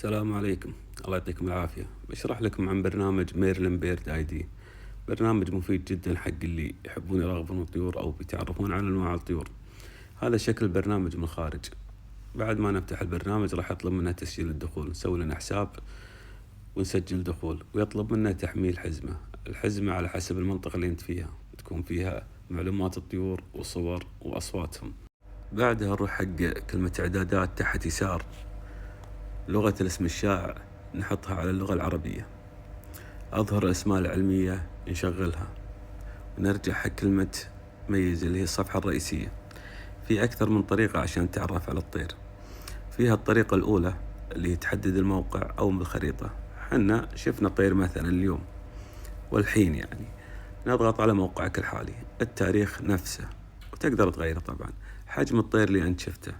السلام عليكم. الله يعطيكم العافية. بشرح لكم عن برنامج ميرلين بيرد اي دي. برنامج مفيد جدا حق اللي يحبون يراقبون الطيور او بيتعرفون على انواع الطيور. هذا شكل البرنامج من الخارج. بعد ما نفتح البرنامج راح يطلب منا تسجيل الدخول، نسوي لنا حساب ونسجل دخول، ويطلب منا تحميل حزمة. الحزمة على حسب المنطقة اللي انت فيها تكون فيها معلومات الطيور وصور واصواتهم. بعدها نروح حق كلمة اعدادات تحت يسار، لغة الاسم الشائع نحطها على اللغة العربية، أظهر الأسماء العلمية نشغلها، ونرجع حق كلمة ميز اللي هي الصفحة الرئيسية. في أكثر من طريقة عشان تعرف على الطير. فيها الطريقة الأولى اللي تحدد الموقع أو بالخريطة. حنا شفنا طير مثلا اليوم والحين، يعني نضغط على موقعك الحالي، التاريخ نفسه وتقدر تغيره طبعا، حجم الطير اللي أنت شفته.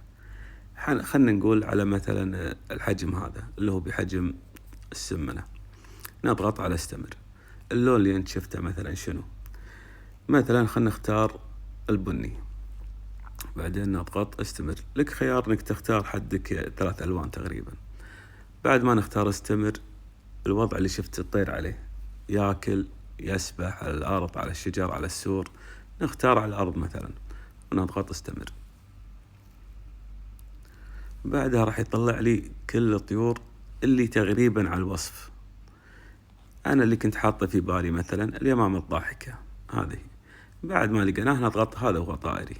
خلنا نقول على مثلا الحجم هذا اللي هو بحجم السمنة، نضغط على استمر. اللون اللي انت شفته مثلا شنو؟ مثلا خلنا نختار البني، بعدين نضغط استمر. لك خيار انك تختار حدك 3 ألوان تقريبا. بعد ما نختار استمر، الوضع اللي شفت الطير عليه، ياكل، يسبح على الأرض، على الشجر، على السور، نختار على الأرض مثلا ونضغط استمر. بعدها راح يطلع لي كل الطيور اللي تقريبا على الوصف. أنا اللي كنت حاطه في بالي مثلا اليمامة الضاحكة هذه. بعد ما لقيناه نضغط هذا هو طائري،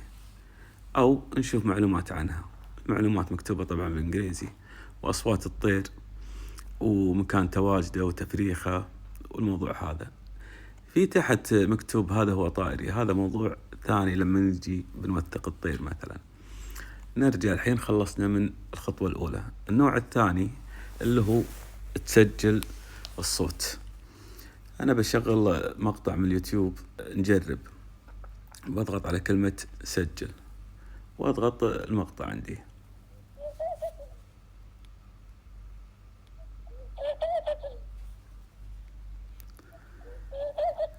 أو نشوف معلومات عنها. معلومات مكتوبة طبعا بالإنجليزي، وأصوات الطير ومكان تواجده وتفريخه والموضوع هذا. في تحت مكتوب هذا هو طائري، هذا موضوع ثاني لما نجي بنوثق الطير مثلا. نرجع الحين خلصنا من الخطوة الأولى. النوع الثاني اللي هو تسجل الصوت. أنا بشغل مقطع من اليوتيوب نجرب، بضغط على كلمة سجل واضغط المقطع عندي.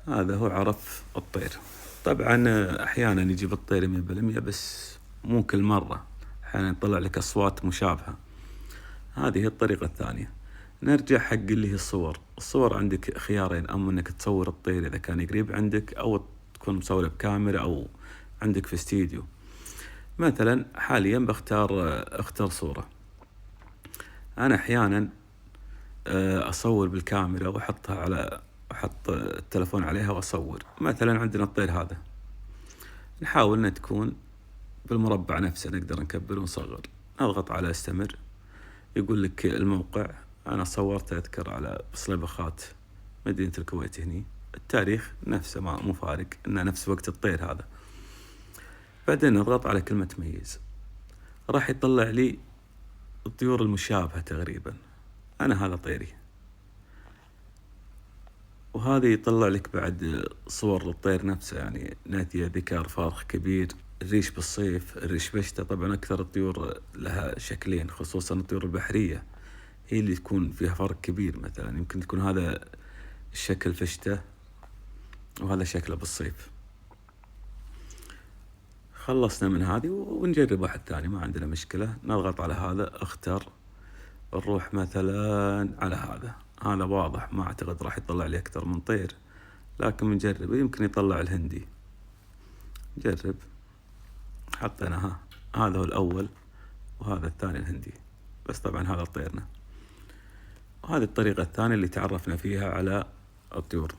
هذا هو عرف الطير. طبعا أحيانا يجيب الطير 100%، بس مو كل مرة، أحيانا يطلع لك أصوات مشابهة. هذه هي الطريقة الثانية. نرجع حق اللي هي الصور. الصور عندك خيارين، أما أنك تصور الطير إذا كان قريب عندك، أو تكون مصورة بكاميرا، أو عندك في استديو. مثلا حاليا اختار صورة. أنا أحيانا أصور بالكاميرا أحط التلفون عليها وأصور. مثلا عندنا الطير هذا، نحاول أن تكون بالمربع نفسه، نقدر نكبر ونصغر. نضغط على استمر، يقول لك الموقع. أنا صورت أذكر على صليبخات مدينة الكويت هني. التاريخ نفسه مو فارق، إنه نفس وقت الطير هذا. بعدين نضغط على كلمة ميز، راح يطلع لي الطيور المشابهة تقريبا. أنا هذا طيري. وهذا يطلع لك بعد صور للطير نفسه، يعني نادية، ذكر، فارخ كبير، الريش بالصيف، الريش بشتة. طبعا أكثر الطيور لها شكلين، خصوصا الطيور البحرية هي اللي تكون فيها فرق كبير. مثلا يمكن تكون هذا الشكل في الشتاء وهذا شكله بالصيف. خلصنا من هذه ونجرب واحد ثاني، ما عندنا مشكلة. نضغط على هذا، اختر، نروح مثلا على هذا واضح، ما اعتقد راح يطلع لي اكثر من طير، لكن بنجرب، يمكن يطلع الهندي. نجرب. حطينا هذا هو الاول وهذا الثاني الهندي، بس طبعا هذا طيرنا. وهذه الطريقة الثانية اللي تعرفنا فيها على الطيور.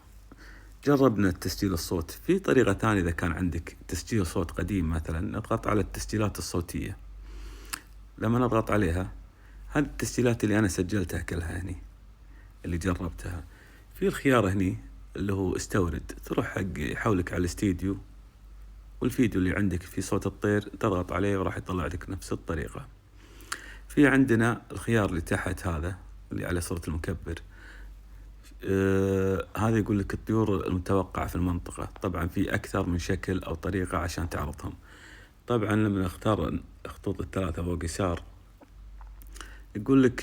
جربنا التسجيل الصوت. في طريقة ثانية، إذا كان عندك تسجيل صوت قديم مثلا، نضغط على التسجيلات الصوتية. لما نضغط عليها، هذه التسجيلات اللي أنا سجلتها كلها هني، اللي جربتها. في الخيار هني اللي هو استورد، تروح حق يحولك على الاستديو، والفيديو اللي عندك في صوت الطير تضغط عليه وراح يطلع لك نفس الطريقة. في عندنا الخيار اللي تحت هذا اللي على صورة المكبر. هذا يقول لك الطيور المتوقعة في المنطقة. طبعا في أكثر من شكل أو طريقة عشان تعرضهم. طبعا لما نختار خطوط الثلاثة فوق يسار، يقول لك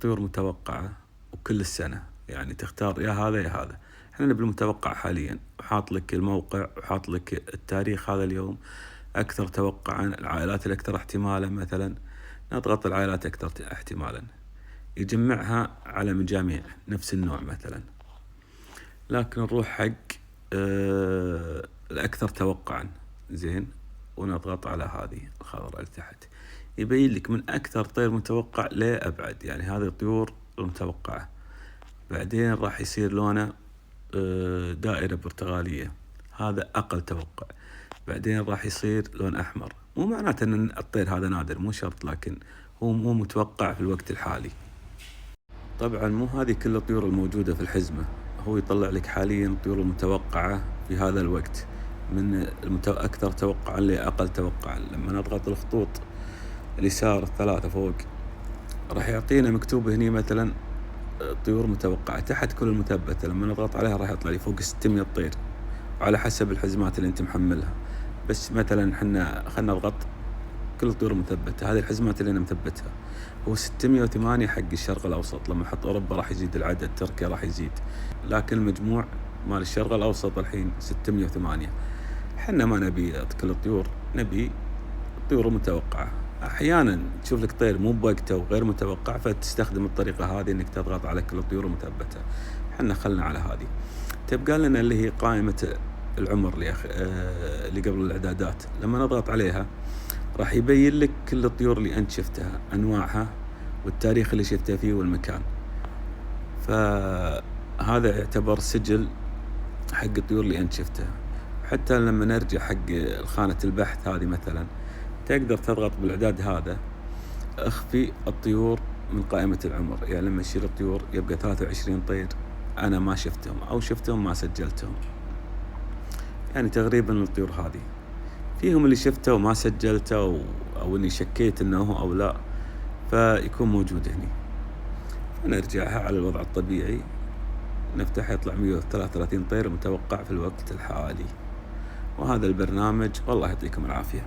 طيور متوقعة وكل السنة، يعني تختار يا هذا يا هذا. احنا نبي المتوقع حاليا، وحاط لك الموقع وحاط لك التاريخ هذا اليوم، أكثر توقعا، العائلات الأكثر احتمالا مثلا. نضغط العائلات أكثر احتمالا، يجمعها على مجاميع نفس النوع مثلا. لكن نروح حق الأكثر توقعا، زين، ونضغط على هذه الخضراء اللي تحت، يبين لك من أكثر طير متوقع لأبعد، يعني هذه الطيور المتوقعة. بعدين راح يصير لونه دائرة برتغالية، هذا أقل توقع. بعدين راح يصير لون أحمر، مو معناته أن الطير هذا نادر، مو شرط، لكن هو مو متوقع في الوقت الحالي. طبعا مو هذه كل الطيور الموجودة في الحزمة، هو يطلع لك حاليا الطيور المتوقعة في هذا الوقت من أكثر توقعا لأقل توقعا. لما نضغط الخطوط اليسار الثلاثة فوق راح يعطينا مكتوب هني مثلا طيور متوقعة تحت كل المثبتة. لما نضغط عليها راح يطلع لي فوق 600 طير على حسب الحزمات اللي انت محملها. بس مثلا خلنا نضغط كل الطيور مثبتة، هذه الحزمات اللي انا مثبتها. هو 608 حق الشرق الاوسط، لما نحط اوروبا راح يزيد العدد، تركيا راح يزيد، لكن المجموع مال الشرق الاوسط الحين 608. حنا ما نبي كل الطيور، نبي الطيور المتوقعة. احيانا تشوف لك طير مو بوقته وغير متوقع، فتستخدم الطريقة هذه انك تضغط على كل الطيور المثبتة. حنا خلنا على هذه. تبقى لنا اللي هي قائمة العمر اللي قبل الاعدادات. لما نضغط عليها راح يبين لك كل الطيور اللي انت شفتها، انواعها والتاريخ اللي شفتها فيه والمكان. فهذا يعتبر سجل حق الطيور اللي انت شفتها. حتى لما نرجع حق خانة البحث هذه مثلا، تقدر تضغط بالاعداد هذا اخفي الطيور من قائمة العمر. يعني لما يشيل الطيور يبقى 23 طير انا ما شفتهم، او شفتهم ما سجلتهم. يعني تقريبا الطيور هذه فيهم اللي شفته وما سجلته، او اني شكيت انه هو او لا، فيكون موجود هنا. فنرجعها على الوضع الطبيعي، نفتح يطلع 133 طير متوقع في الوقت الحالي. وهذا البرنامج، والله يعطيكم العافية.